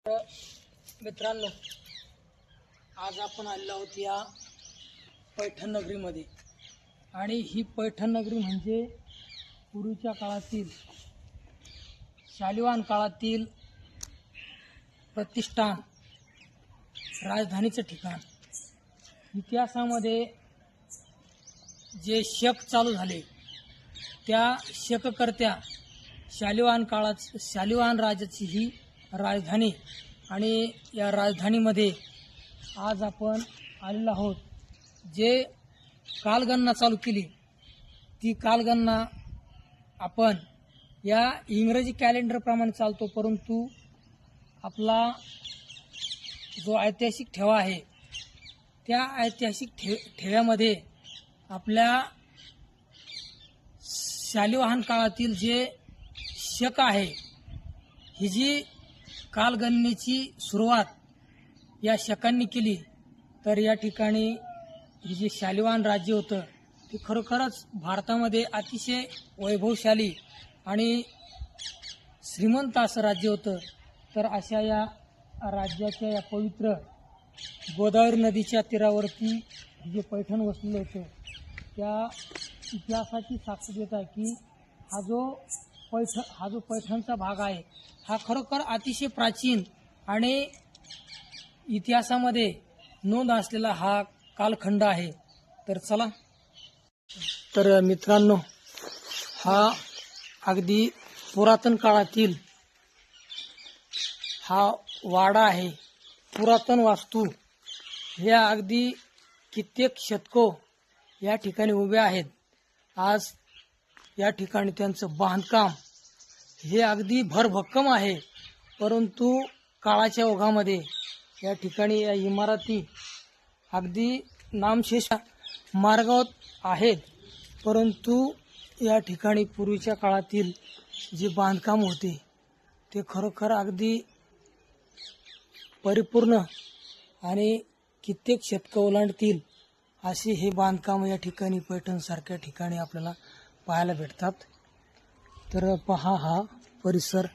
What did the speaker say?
मित्रांनो, आज आपण आलेलो आहोत या पैठण नगरीमध्ये. आणि ही पैठण नगरी म्हणजे पूर्वीच्या काळातील शालिवाहन काळातील प्रतिष्ठान, राजधानीचं ठिकाण. इतिहासामध्ये जे शक चालू झाले त्या शककर्त्या शालिवाहन राजाची ही राजधानी. आणि या राजधानीमध्ये आज आपण आलेलो आहोत. जे कालगणना चालू केली ती कालगणना आपण या इंग्रजी कॅलेंडरप्रमाणे चालतो, परंतु आपला जो ऐतिहासिक ठेवा आहे त्या ऐतिहासिक ठेव्यामध्ये आपल्या शालिवाहन काळातील जे शक आहे, ही जी कालगणनेची सुरुवात या शकांनी केली. तर या ठिकाणी हे जे शालिवाहन राज्य होतं ते खरोखरच भारतामध्ये अतिशय वैभवशाली आणि श्रीमंत असं राज्य होतं. तर अशा या राज्याच्या या पवित्र गोदावरी नदीच्या तीरावरती जे पैठण वसलेलं होतं त्या इतिहासाची साक्ष देत आहे की हा जो पैठणचा भाग आहे हा खरोखर अतिशय प्राचीन आणि इतिहासामध्ये नोंद असलेला हा कालखंड आहे. तर चला, तर मित्रांनो, हा अगदी पुरातन काळातील हा वाडा आहे. पुरातन वास्तू ह्या अगदी कित्येक शतको या ठिकाणी उभ्या आहेत. आज या ठिकाणी त्यांचं बांधकाम हे अगदी भरभक्कम आहे, परंतु काळाच्या ओघामध्ये या ठिकाणी या इमारती अगदी नामशेष मार्गावर आहेत. परंतु या ठिकाणी पूर्वीच्या काळातील जे बांधकाम होते ते खरोखर अगदी परिपूर्ण आणि कित्येक शतकं ओलांडतील असे हे बांधकाम या ठिकाणी पैठणसारख्या ठिकाणी आपल्याला पाहायला भेटतात. तर पहा हा परिसर